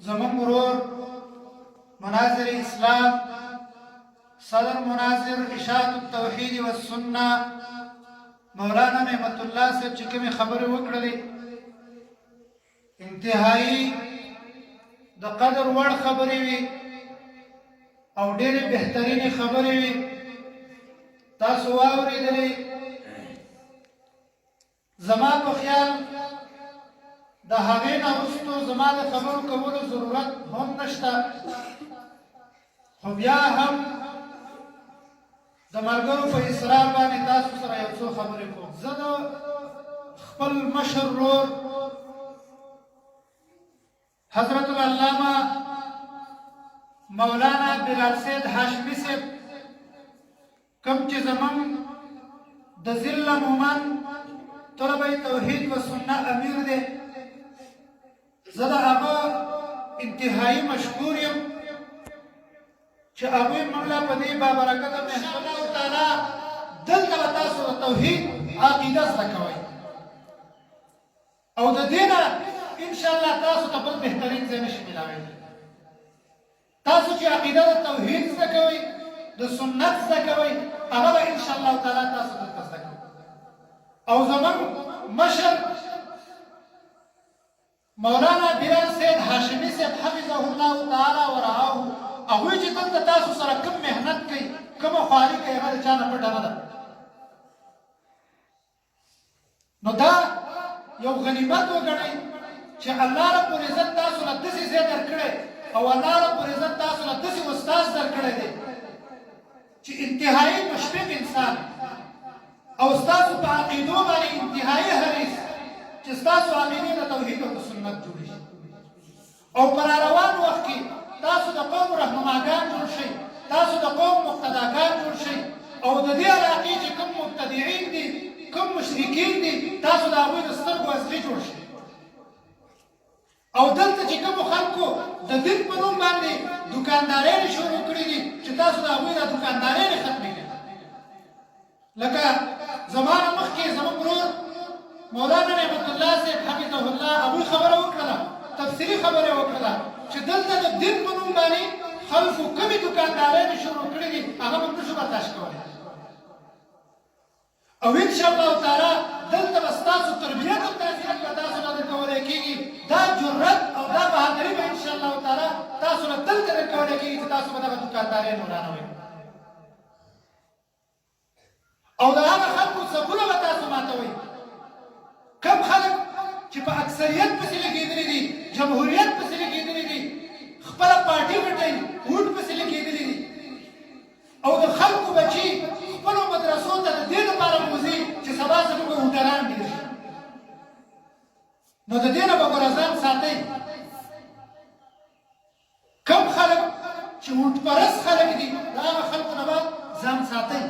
زمون ورور مناظر اسلام صدر مناظر اشاعت التوحید والسنه مولانا نعمت الله صاحب چې کومې خبرې وکړلې انتهایی د قدر وړ خبرې وي او ډېرې بهترینې خبرې وي تاسو واورېدلې زما په خیال د هغې نه وروستو زما د خبرو کولو ضرورت هم نشته خو بیا هم د ملګرو په اصرار باندې تاسو سره یو څو خبرې کوم زه د خپل مشر ورور حضرت العلامه مولانا بلال سید هاشمي صاحب کوم چې زمون د ضلع مومن طلبه توحید و سنت امیر دی زه د هغه انتهایی مشکور یم چې هغوی موږ له په دې بابرکته مهربان الله تعالی دلته به تاسو د توحید عقیده زده کوئ او د دې نه انشاءالله تاسو ته بل بهترین ځای نشي میلاویدلی تاسو چې عقیده د توحید زده کوئ د سنت زده کوئ هغه به انشاءالله تعالی تاسو دلته زده کوئ او زمون مشر مولانا بلال سید هاشمي صاحب حفظه الله تعالی ورعاه هغوی چې دلته تاسو سره کوم محنت کوي کومه خواري کوي هغه د چا نه پټه نه ده نو دا یو غنیمت وګڼئ چې الله رب العزت تاسو له داسې ځای درکړی او الله رب العزت تاسو له داسې استاد درکړی دی چې انتهایی مشفق انسان او ستاسو په عقیدو باندې انتهایی حریص چې ستاسو عقیدې د توحید او د سنت جوړې شي او په راروان وخت کې تاسو د قوم رهنماګان جوړ شئ تاسو د قوم مقتداګان جوړ شئ او د دې علاقې چې کوم مبتدعین دي کوم مشرکین دي تاسو د هغوی د سترګو اصلي جوړ شئ او دلته چې کومو خلکو د دین په نوم باندې دوکاندارۍ شروع کړي دي چې تاسو د هغوی د دوکاندارۍ ختمې کړئ لکه زمانه مخکې زموږ ورور مولانا نعمت الله صاحب حفظه الله هغوی خبره وکړله تفصیلي خبره وکړله چې دلته د دین په نوم باندې خلکو کومې دوکاندارۍ شروع کړي دي هغه موږ نشو برداشت کولی او انشاءالله تعالی دلته به ستاسو تربیت او تربیت به تاسو نه درکولی کېږي دا جرأت او دا بهادري به انشاءالله تعالی تاسو نه دلته درکولی کېږي چې تاسو به دغه دوکاندارۍ ورانوئ او د هغه خلکو صفونه به تاسو ماتوئ کم خلک چې په اکثریت پسې لګېدلي دي جمهوریت پسې لګېدلي دي خپله پارټي غټوي ووټ پسې لګېدلي دي او د خلکو بچي خپلو مدرسو ته د دې لپاره وځي چې سبا زموږ ووټران ډېر شي نو د دې نه به ګوره ځان ساتئ کم خلک چې ووټ پرست خلک دي د هغه خلکو نه به ځان ساتئ